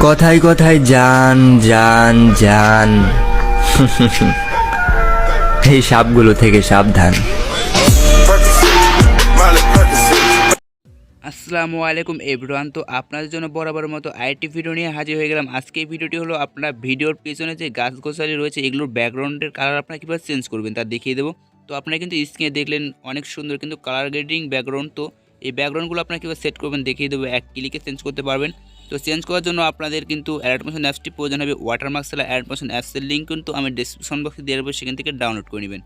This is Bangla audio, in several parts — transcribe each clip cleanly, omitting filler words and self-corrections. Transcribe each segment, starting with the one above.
কথায় কথায় জান জান জান এই সাপগুলো থেকে সাবধান। আসসালামু আলাইকুম এভরিওয়ান। তো আপনাদের জন্য বরাবরের মতো আইটি ভিডিও নিয়ে হাজির হয়ে গেলাম। আজকে এই ভিডিওটি হলো আপনারা ভিডিওর পেছনে যে গাছ গোছালি রয়েছে এগুলোর ব্যাকগ্রাউন্ডের কালার আপনারা কীভাবে চেঞ্জ করবেন তা দেখিয়ে দেবো। তো আপনারা কিন্তু স্ক্রিনে দেখলেন অনেক সুন্দর কিন্তু কালার গ্রেডিং ব্যাকগ্রাউন্ড। তো এই ব্যাকগ্রাউন্ডগুলো আপনারা কীভাবে সেট করবেন দেখিয়ে দেবো, এক ক্লিকে চেঞ্জ করতে পারবেন। তো চেঞ্জ করার জন্য আপনাদের কিন্তু Alightmotion অ্যাপসটি প্রয়োজন হবে। ওয়াটারমার্ক ছাড়া Alightmotion অ্যাপসের লিঙ্ক কিন্তু আমি ডেসক্রিপশন বক্সে দিয়ে দেবো, সেখান থেকে ডাউনলোড করে নেবেন।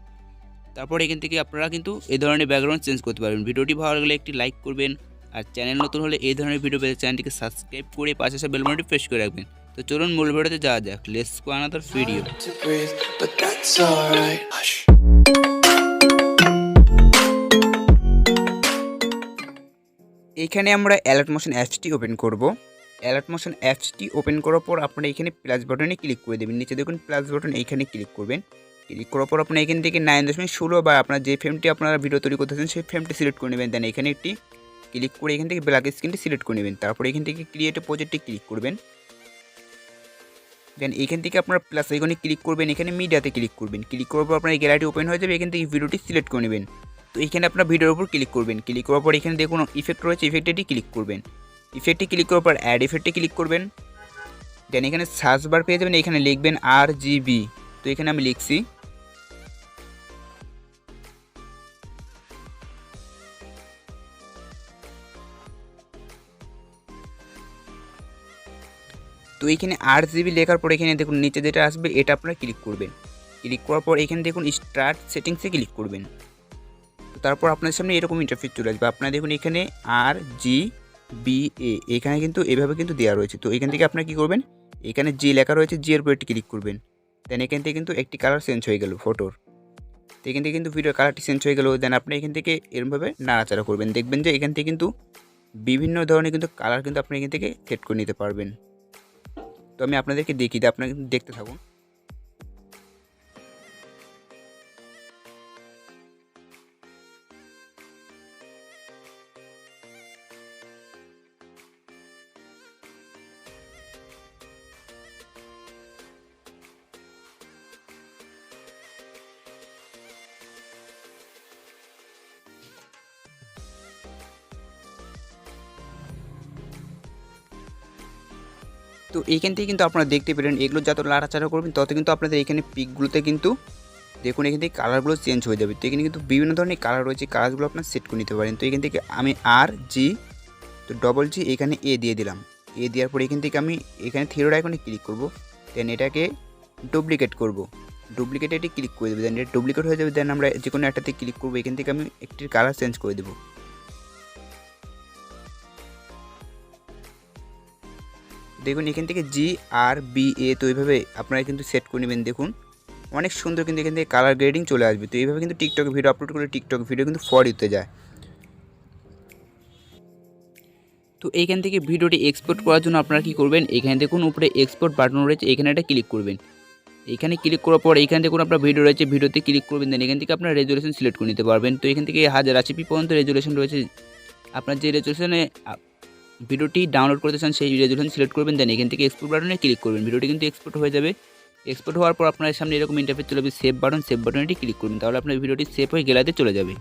তারপর এখান থেকে আপনারা কিন্তু এই ধরনের ব্যাকগ্রাউন্ড চেঞ্জ করতে পারবেন। ভিডিওটি ভালো লাগলে একটি লাইক করবেন, আর চ্যানেল নতুন হলে এই ধরনের ভিডিও পেতে চ্যানেলটিকে সাবস্ক্রাইব করে পাশে আসা বেল বাটনটি প্রেস করে রাখবেন। তো চলুন মূল ভিডিওতে যাওয়া যাক। Let's go another video. এইখানে আমরা Alightmotion অ্যাপসটি ওপেন করব। Alightmotion অ্যাপসটি ওপেন করার পর আপনারা এখানে প্লাস বাটনে ক্লিক করে দেবেন। নিচে দেখুন প্লাস বাটন, এইখানে ক্লিক করবেন। ক্লিক করার পর আপনারা এখান থেকে 9.16 বা আপনার যে ফ্রেমটি আপনারা ভিডিও তৈরি করতেছেন সেই ফ্রেমটি সিলেক্ট করে নেবেন। দেন এখানে একটি ক্লিক করে এখান থেকে ব্ল্যাক স্ক্রিনটি সিলেক্ট করে নেবেন। তারপর এখান থেকে ক্রিয়েট প্রজেক্টে ক্লিক করবেন। দেন এখান থেকে আপনারা প্লাস আইকনে ক্লিক করবেন, এখানে মিডিয়াতে ক্লিক করবেন। ক্লিক করার পর আপনার এই গ্যালারি ওপেন হয়ে যাবে। এখান থেকে ভিডিওটি সিলেক্ট করে নেবেন। তো এখানে আপনার ভিডিওর উপর ক্লিক করবেন। ক্লিক করার পর এখানে দেখুন ইফেক্ট রয়েছে, ইফেক্টটি ক্লিক করবেন। ইফেক্টে ক্লিক করার পর অ্যাড ইফেক্টে ক্লিক করবেন। দেন এখানে সার্চ বার পেয়ে যাবেন, এখানে লিখবেন RGB। তো এখানে আমি লিখছি। তো এইখানে RGB লেখার পর এখানে দেখুন নিচে যেটা আসবে এটা আপনারা ক্লিক করবেন। ক্লিক করার পর এখানে দেখুন স্টার্ট সেটিংসে ক্লিক করবেন। তো তারপর আপনাদের সামনে এরকম ইন্টারফেস চলে আসবে। আপনারা দেখুন এখানে RGBA এখানে কিন্তু এভাবে কিন্তু দেওয়া রয়েছে। তো এখান থেকে আপনারা কী করবেন, এখানে জি লেখা রয়েছে, জি এর উপর একটি ক্লিক করবেন। দেন এখান থেকে কিন্তু একটি কালার চেঞ্জ হয়ে গেল ফটোর। তো এখান থেকে কিন্তু ভিডিওর কালারটি চেঞ্জ হয়ে গেল। দেন আপনি এখান থেকে এরকমভাবে নাড়াচাড়া করবেন, দেখবেন যে এখান থেকে কিন্তু বিভিন্ন ধরনের কিন্তু কালার কিন্তু আপনি এখান থেকে সেট করে নিতে পারবেন। তো আমি আপনাদেরকে দেখি, আপনারা কিন্তু দেখতে থাকুন। তো এইখান থেকে কিন্তু আপনারা দেখতে পেলেন এগুলো যত নাড়াচাড়া করবেন তত কিন্তু আপনাদের এখানে পিকগুলোতে কিন্তু দেখুন এখান থেকে কালারগুলো চেঞ্জ হয়ে যাবে। তো এখানে কিন্তু বিভিন্ন ধরনের কালার রয়েছে, কালারগুলো আপনার সেট করে নিতে পারেন। তো এখান থেকে আমি RG তো G এখানে A দিয়ে দিলাম। A দেওয়ার পর এখান থেকে আমি এখানে থিরোর আইকনে ক্লিক করব। দেন এটাকে ডুপ্লিকেট করব। ডুপ্লিকেটে এটি ক্লিক করে দেবো। দেন এটা ডুপ্লিকেট হয়ে যাবে। দেন আমরা যে কোনো একটাতে ক্লিক করবো। এখান থেকে আমি একটির কালার চেঞ্জ করে দেবো। দেখুন এখান থেকে GRBA তো এইভাবে আপনারা কিন্তু সেট করে নেবেন। দেখুন অনেক সুন্দর কিন্তু এখান থেকে কালার গ্রেডিং চলে আসবে। তো এইভাবে কিন্তু টিকটকে ভিডিও আপলোড করলে টিকটক ভিডিও কিন্তু ফরিতে যায়। তো এইখান থেকে ভিডিওটি এক্সপোর্ট করার জন্য আপনারা কী করবেন, এখানে দেখুন উপরে এক্সপোর্ট বাটন রয়েছে, এখানে একটা ক্লিক করবেন। এখানে ক্লিক করার পর এখানে দেখুন আপনার ভিডিও রয়েছে, ভিডিওতে ক্লিক করবেন। দেন এখান থেকে আপনার রেজুলেশন সিলেক্ট করে নিতে পারবেন। তো এখান থেকে 1080p পর্যন্ত রেজুলেশন রয়েছে। আপনার যে রেজুলেশনে ভিডিওটি ডাউনলোড করতে চান সেই রেজুলেশন সিলেক্ট করবেন। দেন এখান থেকে এক্সপোর্ট বাটনে ক্লিক করবেন। ভিডিওটি কিন্তু এক্সপোর্ট হয়ে যাবে। এক্সপোর্ট হওয়ার পর আপনার সামনে এরকম ইন্টারফেস চলে যাবে, সেভ বাটন, সেভ বাটনটি ক্লিক করবেন। তাহলে আপনার ভিডিওটি সেভ হয়ে গ্যালারিতে চলে যাবে।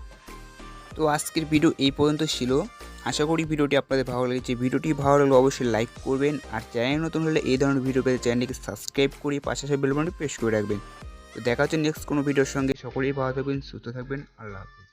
তো আজকের ভিডিও এই পর্যন্ত ছিল। আশা করি ভিডিওটি আপনাদের ভালো লেগেছে। ভিডিওটি ভালো লাগলে অবশ্যই লাইক করবেন, আর চ্যানেল নতুন হলে এই ধরনের ভিডিও পেতে চ্যানেলটিকে সাবস্ক্রাইব করে পাশে আসা বেল বাটনটি প্রেস করে রাখবেন। তো দেখা হচ্ছে নেক্সট কোনো ভিডিওর সঙ্গে। সকলেই ভালো থাকবেন, সুস্থ থাকবেন। আল্লাহ হাফেজ।